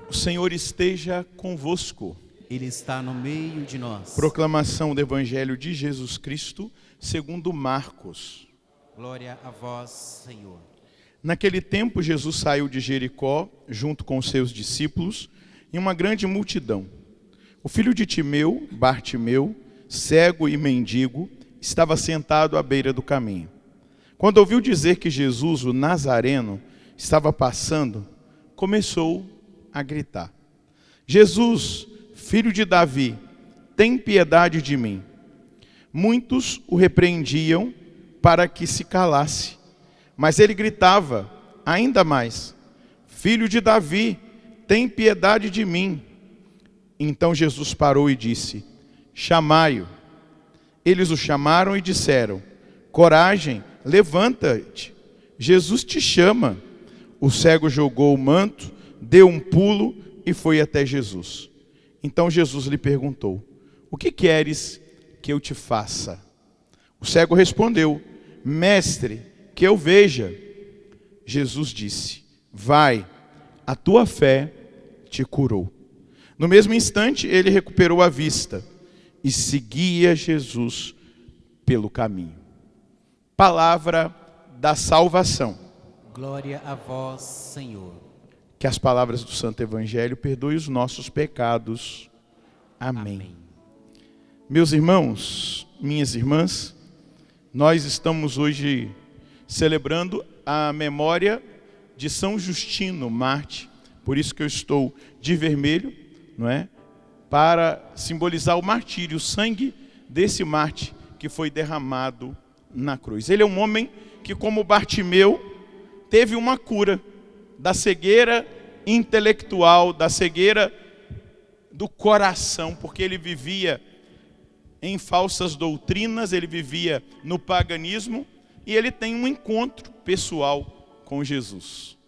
O Senhor esteja convosco. Ele está no meio de nós. Proclamação do Evangelho de Jesus Cristo, segundo Marcos. Glória a vós, Senhor. Naquele tempo, Jesus saiu de Jericó, junto com os seus discípulos, e uma grande multidão. O filho de Timeu, Bartimeu, cego e mendigo, estava sentado à beira do caminho. Quando ouviu dizer que Jesus, o Nazareno, estava passando, começou a gritar: Jesus, filho de Davi, tem piedade de mim. Muitos o repreendiam para que se calasse, mas ele gritava ainda mais: Filho de Davi, tem piedade de mim. Então Jesus parou e disse: Chamai-o. Eles o chamaram e disseram: Coragem, levanta-te, Jesus te chama. O cego jogou o manto, deu um pulo e foi até Jesus. Então Jesus lhe perguntou: O que queres que eu te faça? O cego respondeu: Mestre, que eu veja. Jesus disse: Vai, a tua fé te curou. No mesmo instante ele recuperou a vista e seguia Jesus pelo caminho. Palavra da salvação. Glória a vós, Senhor. Que as palavras do Santo Evangelho perdoem os nossos pecados. Amém. Meus irmãos, minhas irmãs, nós estamos hoje celebrando a memória de São Justino, Marte. Por isso que eu estou de vermelho, não é? Para simbolizar o martírio, o sangue desse Marte que foi derramado na cruz. Ele é um homem que, como Bartimeu, teve uma cura da cegueira intelectual, da cegueira do coração, porque ele vivia em falsas doutrinas, ele vivia no paganismo, e ele tem um encontro pessoal com Jesus.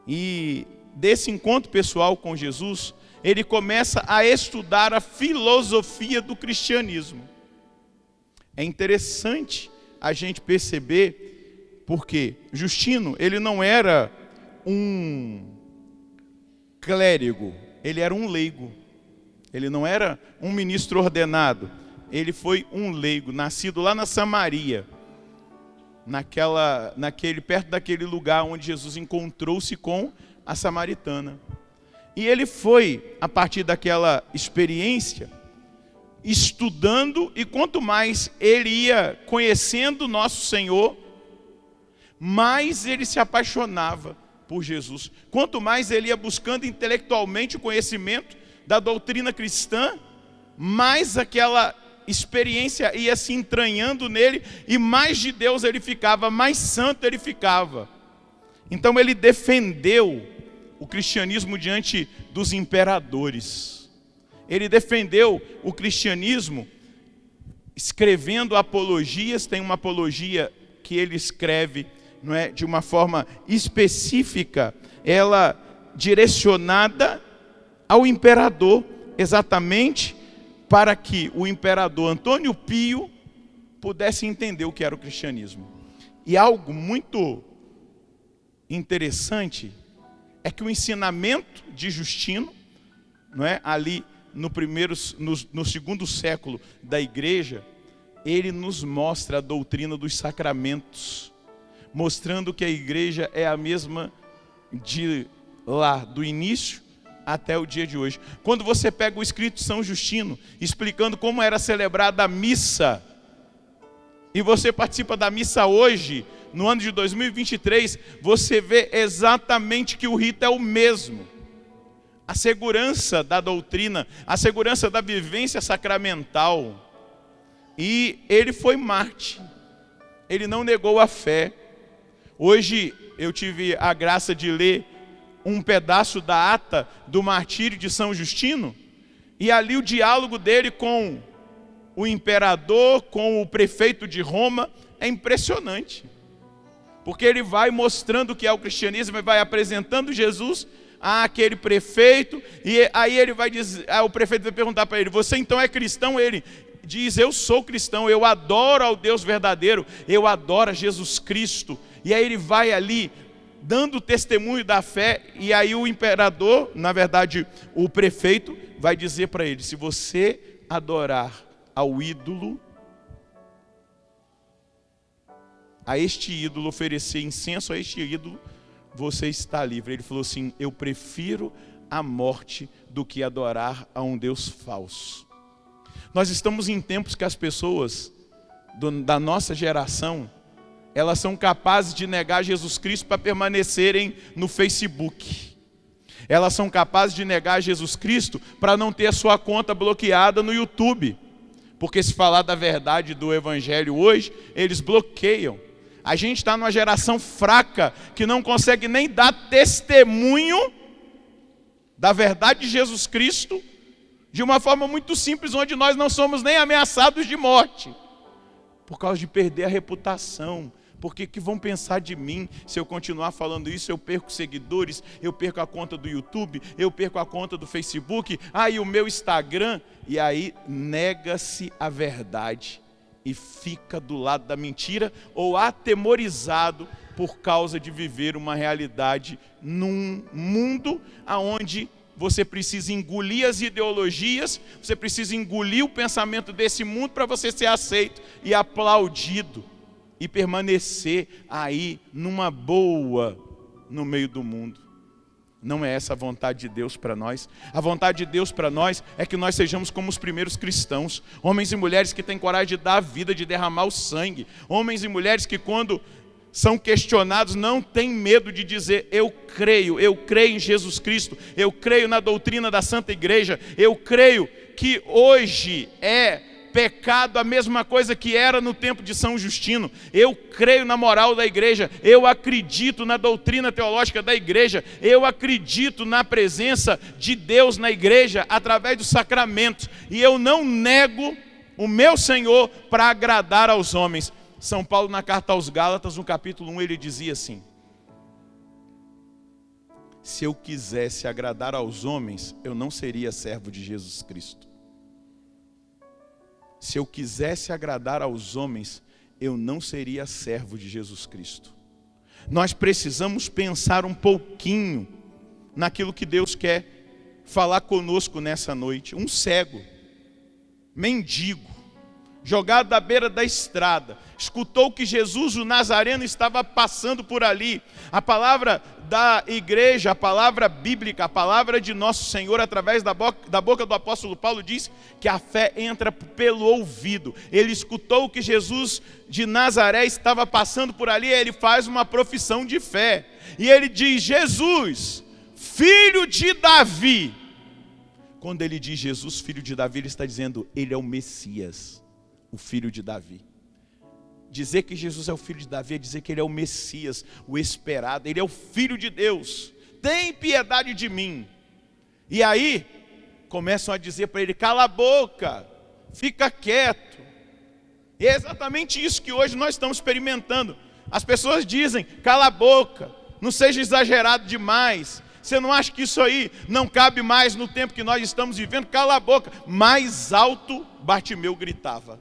E desse encontro pessoal com Jesus, ele começa a estudar a filosofia do cristianismo. É interessante a gente perceber, porque Justino, ele não era um clérigo, ele era um leigo. Ele não era um ministro ordenado, ele foi um leigo, nascido lá na Samaria, perto daquele lugar onde Jesus encontrou-se com a samaritana. E ele foi, a partir daquela experiência, estudando, e quanto mais ele ia conhecendo o nosso Senhor, mais ele se apaixonava por Jesus. Quanto mais ele ia buscando intelectualmente o conhecimento da doutrina cristã, mais aquela experiência ia se entranhando nele, e mais de Deus ele ficava, mais santo ele ficava. Então ele defendeu o cristianismo diante dos imperadores. Ele defendeu o cristianismo escrevendo apologias. Tem uma apologia que ele escreve, não é, de uma forma específica, ela direcionada ao imperador, exatamente para que o imperador Antônio Pio pudesse entender o que era o cristianismo. E algo muito interessante é que o ensinamento de Justino, não é, ali no segundo século da igreja, ele nos mostra a doutrina dos sacramentos, mostrando que a igreja é a mesma de lá, do início até o dia de hoje. Quando você pega o escrito de São Justino, explicando como era celebrada a missa, e você participa da missa hoje, no ano de 2023, você vê exatamente que o rito é o mesmo. A segurança da doutrina, a segurança da vivência sacramental. E ele foi Marte, ele não negou a fé. Hoje eu tive a graça de ler um pedaço da ata do martírio de São Justino, e ali o diálogo dele com o imperador, com o prefeito de Roma, é impressionante. Porque ele vai mostrando o que é o cristianismo, e vai apresentando Jesus àquele prefeito, e aí ele vai dizer, o prefeito vai perguntar para ele: você então é cristão? Ele diz: eu sou cristão, eu adoro ao Deus verdadeiro, eu adoro a Jesus Cristo. E aí ele vai ali dando testemunho da fé, e aí o imperador, na verdade o prefeito, vai dizer para ele: se você adorar ao ídolo, a este ídolo, oferecer incenso a este ídolo, você está livre. Ele falou assim: eu prefiro a morte do que adorar a um Deus falso. Nós estamos em tempos que as pessoas da nossa geração, elas são capazes de negar Jesus Cristo para permanecerem no Facebook. Elas são capazes de negar Jesus Cristo para não ter a sua conta bloqueada no YouTube. Porque se falar da verdade do Evangelho hoje, eles bloqueiam. A gente está numa geração fraca que não consegue nem dar testemunho da verdade de Jesus Cristo de uma forma muito simples, onde nós não somos nem ameaçados de morte, por causa de perder a reputação. Porque que vão pensar de mim se eu continuar falando isso? Eu perco seguidores, eu perco a conta do YouTube, eu perco a conta do Facebook, e o meu Instagram. E aí nega-se a verdade e fica do lado da mentira, ou atemorizado por causa de viver uma realidade num mundo onde você precisa engolir as ideologias, você precisa engolir o pensamento desse mundo para você ser aceito e aplaudido e permanecer aí numa boa no meio do mundo. Não é essa a vontade de Deus para nós. A vontade de Deus para nós é que nós sejamos como os primeiros cristãos, homens e mulheres que têm coragem de dar a vida, de derramar o sangue, homens e mulheres que, quando são questionados, não têm medo de dizer: eu creio em Jesus Cristo, eu creio na doutrina da Santa Igreja, eu creio que hoje é pecado a mesma coisa que era no tempo de São Justino. Eu creio na moral da igreja, eu acredito na doutrina teológica da igreja, eu acredito na presença de Deus na igreja através dos sacramentos, e eu não nego o meu Senhor para agradar aos homens. São Paulo, na carta aos Gálatas, no capítulo 1, ele dizia assim: se eu quisesse agradar aos homens, eu não seria servo de Jesus Cristo. Se eu quisesse agradar aos homens, eu não seria servo de Jesus Cristo. Nós precisamos pensar um pouquinho naquilo que Deus quer falar conosco nessa noite. Um cego, mendigo, jogado à beira da estrada, escutou que Jesus, o Nazareno, estava passando por ali. A palavra da igreja, a palavra bíblica, a palavra de nosso Senhor, através da boca do apóstolo Paulo, diz que a fé entra pelo ouvido. Ele escutou que Jesus de Nazaré estava passando por ali, ele faz uma profissão de fé. E ele diz: Jesus, filho de Davi. Quando ele diz Jesus, filho de Davi, ele está dizendo: ele é o Messias, o filho de Davi. Dizer que Jesus é o filho de Davi é dizer que ele é o Messias, o esperado, ele é o Filho de Deus. Tem piedade de mim. E aí começam a dizer para ele: cala a boca, fica quieto. E é exatamente isso que hoje nós estamos experimentando. As pessoas dizem: cala a boca, não seja exagerado demais. Você não acha que isso aí não cabe mais no tempo que nós estamos vivendo? Cala a boca. Mais alto Bartimeu gritava: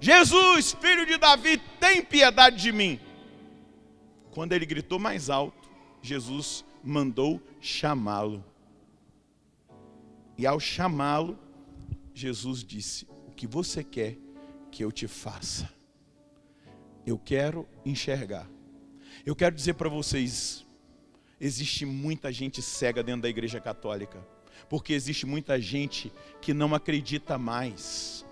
Jesus, filho de Davi, tem piedade de mim. Quando ele gritou mais alto, Jesus mandou chamá-lo. E ao chamá-lo, Jesus disse: o que você quer que eu te faça? Eu quero enxergar. Eu quero dizer para vocês, existe muita gente cega dentro da igreja católica, porque existe muita gente que não acredita mais.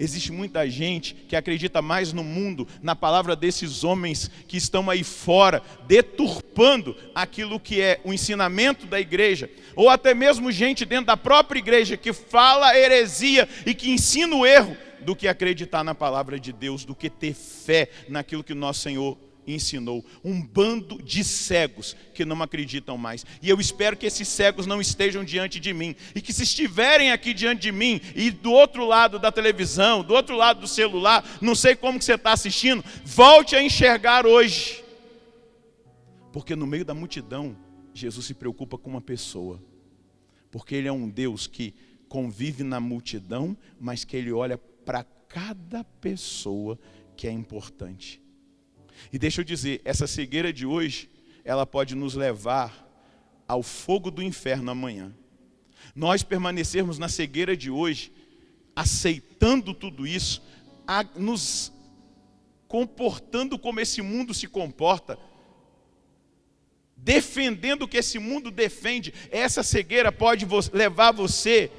Existe muita gente que acredita mais no mundo, na palavra desses homens que estão aí fora, deturpando aquilo que é o ensinamento da igreja, ou até mesmo gente dentro da própria igreja que fala heresia e que ensina o erro, do que acreditar na palavra de Deus, do que ter fé naquilo que nosso Senhor ensinou. Um bando de cegos que não acreditam mais. E eu espero que esses cegos não estejam diante de mim, e que, se estiverem aqui diante de mim e do outro lado da televisão, do outro lado do celular, não sei como que você está assistindo, volte a enxergar hoje, porque no meio da multidão Jesus se preocupa com uma pessoa, porque ele é um Deus que convive na multidão, mas que ele olha para cada pessoa que é importante. E deixa eu dizer, essa cegueira de hoje, ela pode nos levar ao fogo do inferno amanhã. Nós permanecermos na cegueira de hoje, aceitando tudo isso, nos comportando como esse mundo se comporta, defendendo o que esse mundo defende, essa cegueira pode levar você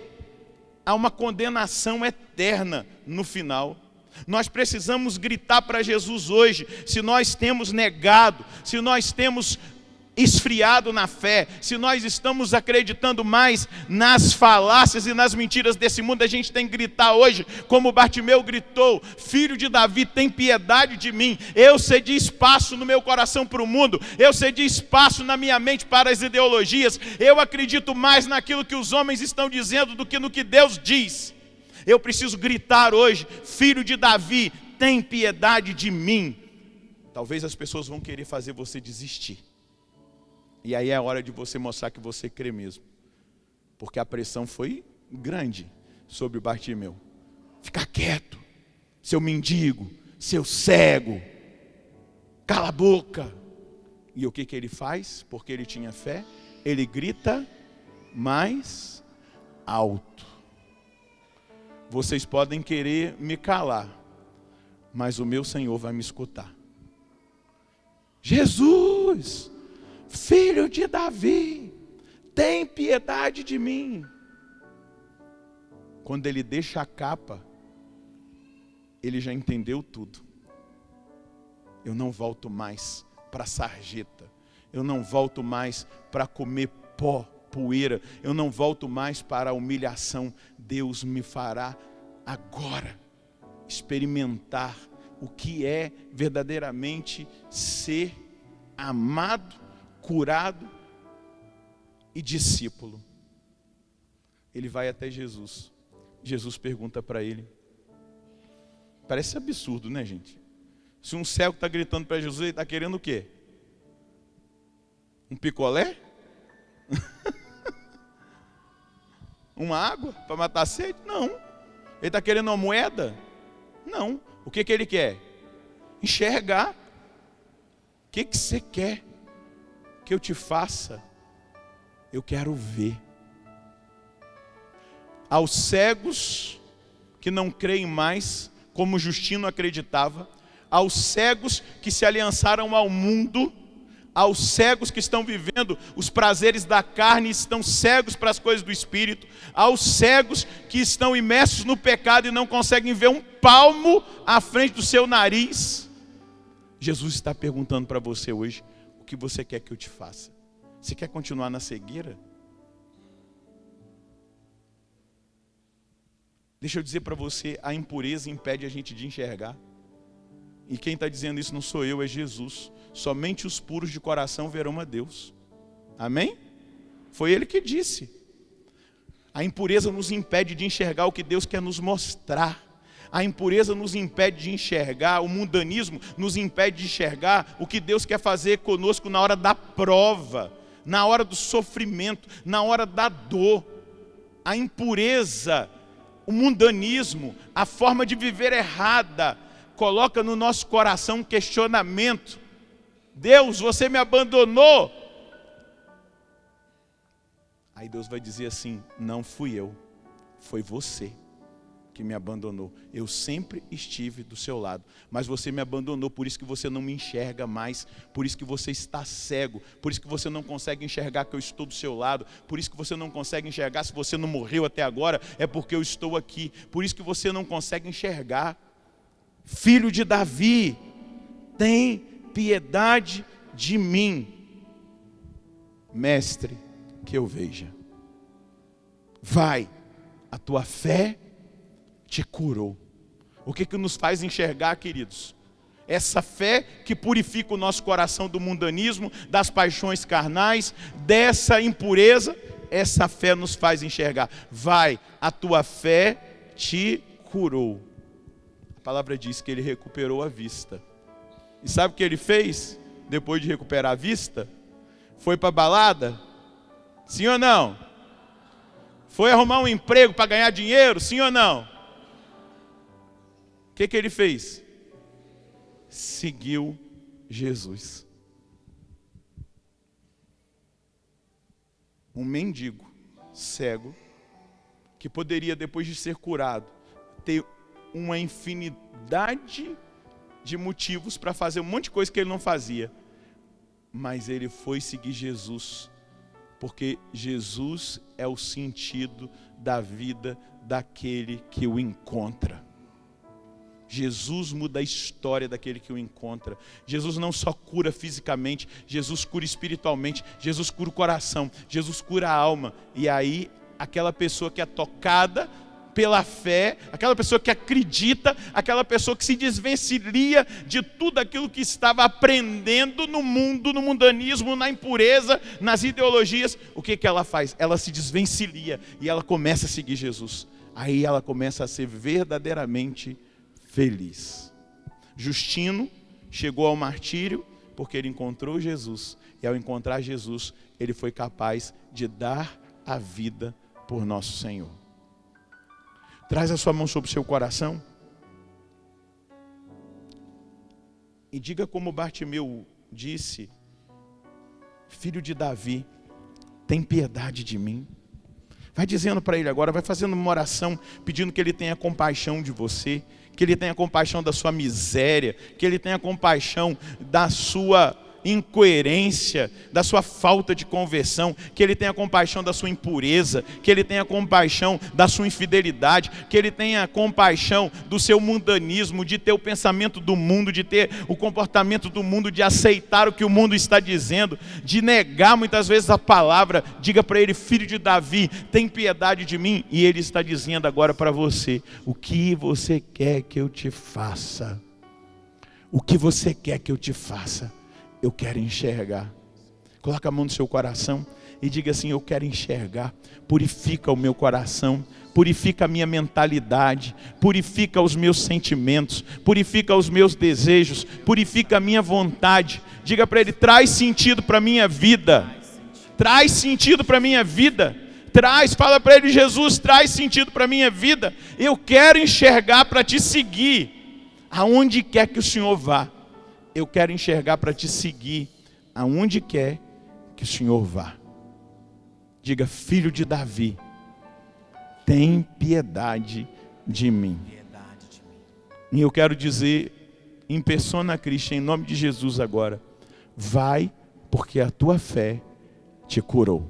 a uma condenação eterna no final. Nós precisamos gritar para Jesus hoje, se nós temos negado, se nós temos esfriado na fé, se nós estamos acreditando mais nas falácias e nas mentiras desse mundo, a gente tem que gritar hoje, como Bartimeu gritou: filho de Davi, tem piedade de mim. Eu cedi espaço no meu coração para o mundo, eu cedi espaço na minha mente para as ideologias, eu acredito mais naquilo que os homens estão dizendo do que no que Deus diz. Eu preciso gritar hoje: filho de Davi, tem piedade de mim. Talvez as pessoas vão querer fazer você desistir. E aí é a hora de você mostrar que você crê mesmo. Porque a pressão foi grande sobre Bartimeu. Fica quieto, seu mendigo, seu cego. Cala a boca. E o que ele faz? Porque ele tinha fé, ele grita mais alto. Vocês podem querer me calar, mas o meu Senhor vai me escutar. Jesus, filho de Davi, tem piedade de mim. Quando ele deixa a capa, ele já entendeu tudo. Eu não volto mais para a sarjeta. Eu não volto mais para comer pó, poeira. Eu não volto mais para a humilhação. Deus me fará agora experimentar o que é verdadeiramente ser amado, curado e discípulo. Ele vai até Jesus. Jesus pergunta para ele. Parece absurdo, né, gente? Se um cego está gritando para Jesus, ele está querendo o quê? Um picolé? Uma água para matar a sede? Não. Ele está querendo uma moeda? Não. O que ele quer? Enxergar. O que você quer que eu te faça? Eu quero ver. Aos cegos que não creem mais, como Justino acreditava, aos cegos que se aliançaram ao mundo, aos cegos que estão vivendo os prazeres da carne e estão cegos para as coisas do Espírito, aos cegos que estão imersos no pecado e não conseguem ver um palmo à frente do seu nariz. Jesus está perguntando para você hoje: o que você quer que eu te faça? Você quer continuar na cegueira? Deixa eu dizer para você, a impureza impede a gente de enxergar. E quem está dizendo isso não sou eu, é Jesus. Somente os puros de coração verão a Deus. Amém? Foi Ele que disse. A impureza nos impede de enxergar o que Deus quer nos mostrar. A impureza nos impede de enxergar, o mundanismo nos impede de enxergar o que Deus quer fazer conosco na hora da prova, na hora do sofrimento, na hora da dor. A impureza, o mundanismo, a forma de viver errada, coloca no nosso coração um questionamento. Deus, você me abandonou. Aí Deus vai dizer assim: não fui eu, foi você que me abandonou. Eu sempre estive do seu lado, mas você me abandonou, por isso que você não me enxerga mais, por isso que você está cego, por isso que você não consegue enxergar que eu estou do seu lado, por isso que você não consegue enxergar, se você não morreu até agora, é porque eu estou aqui, por isso que você não consegue enxergar. Filho de Davi, tem piedade de mim. Mestre, que eu veja. Vai, a tua fé te curou. O que nos faz enxergar, queridos? Essa fé que purifica o nosso coração do mundanismo, das paixões carnais, dessa impureza, essa fé nos faz enxergar. Vai, a tua fé te curou. A palavra diz que ele recuperou a vista. E sabe o que ele fez depois de recuperar a vista? Foi para a balada? Sim ou não? Foi arrumar um emprego para ganhar dinheiro? Sim ou não? O que ele fez? Seguiu Jesus. Um mendigo cego, que poderia, depois de ser curado, ter uma infinidade de motivos para fazer um monte de coisa que ele não fazia. Mas ele foi seguir Jesus, porque Jesus é o sentido da vida daquele que o encontra. Jesus muda a história daquele que o encontra. Jesus não só cura fisicamente, Jesus cura espiritualmente, Jesus cura o coração, Jesus cura a alma. E aí, aquela pessoa que é tocada pela fé, aquela pessoa que acredita, aquela pessoa que se desvencilha de tudo aquilo que estava aprendendo no mundo, no mundanismo, na impureza, nas ideologias, o que ela faz? Ela se desvencilha e ela começa a seguir Jesus. Aí ela começa a ser verdadeiramente feliz. Justino chegou ao martírio porque ele encontrou Jesus. E ao encontrar Jesus, ele foi capaz de dar a vida por nosso Senhor. Traz a sua mão sobre o seu coração e diga como Bartimeu disse: filho de Davi, tem piedade de mim. Vai dizendo para ele agora, vai fazendo uma oração, pedindo que ele tenha compaixão de você, que ele tenha compaixão da sua miséria, que ele tenha compaixão da sua incoerência, da sua falta de conversão, que ele tenha compaixão da sua impureza, que ele tenha compaixão da sua infidelidade, que ele tenha compaixão do seu mundanismo, de ter o pensamento do mundo, de ter o comportamento do mundo, de aceitar o que o mundo está dizendo, de negar muitas vezes a palavra. Diga para ele: filho de Davi, tem piedade de mim. E ele está dizendo agora para você: o que você quer que eu te faça? O que você quer que eu te faça? Eu quero enxergar. Coloca a mão no seu coração e diga assim: eu quero enxergar. Purifica o meu coração, purifica a minha mentalidade, purifica os meus sentimentos, purifica os meus desejos, purifica a minha vontade. Diga para ele: traz sentido para a minha vida. Traz sentido para a minha vida. Fala para ele: Jesus, traz sentido para a minha vida. Eu quero enxergar para te seguir, aonde quer que o Senhor vá. Eu quero enxergar para te seguir, aonde quer que o Senhor vá. Diga: filho de Davi, tem piedade de mim. E eu quero dizer, em persona Cristo, em nome de Jesus agora: vai, porque a tua fé te curou.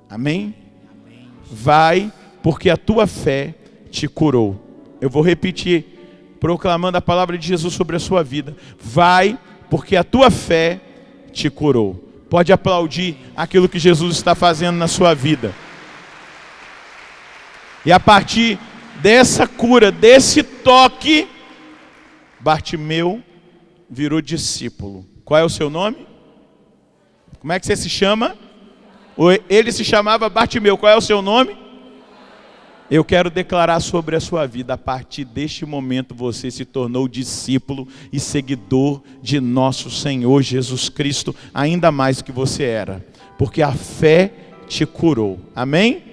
Amém? Vai, porque a tua fé te curou. Eu vou repetir, proclamando a palavra de Jesus sobre a sua vida. Vai, porque a tua fé te curou. Pode aplaudir aquilo que Jesus está fazendo na sua vida. E a partir dessa cura, desse toque, Bartimeu virou discípulo. Qual é o seu nome? Como é que você se chama? Ele se chamava Bartimeu. Qual é o seu nome? Eu quero declarar sobre a sua vida: a partir deste momento você se tornou discípulo e seguidor de nosso Senhor Jesus Cristo, ainda mais do que você era, porque a fé te curou. Amém?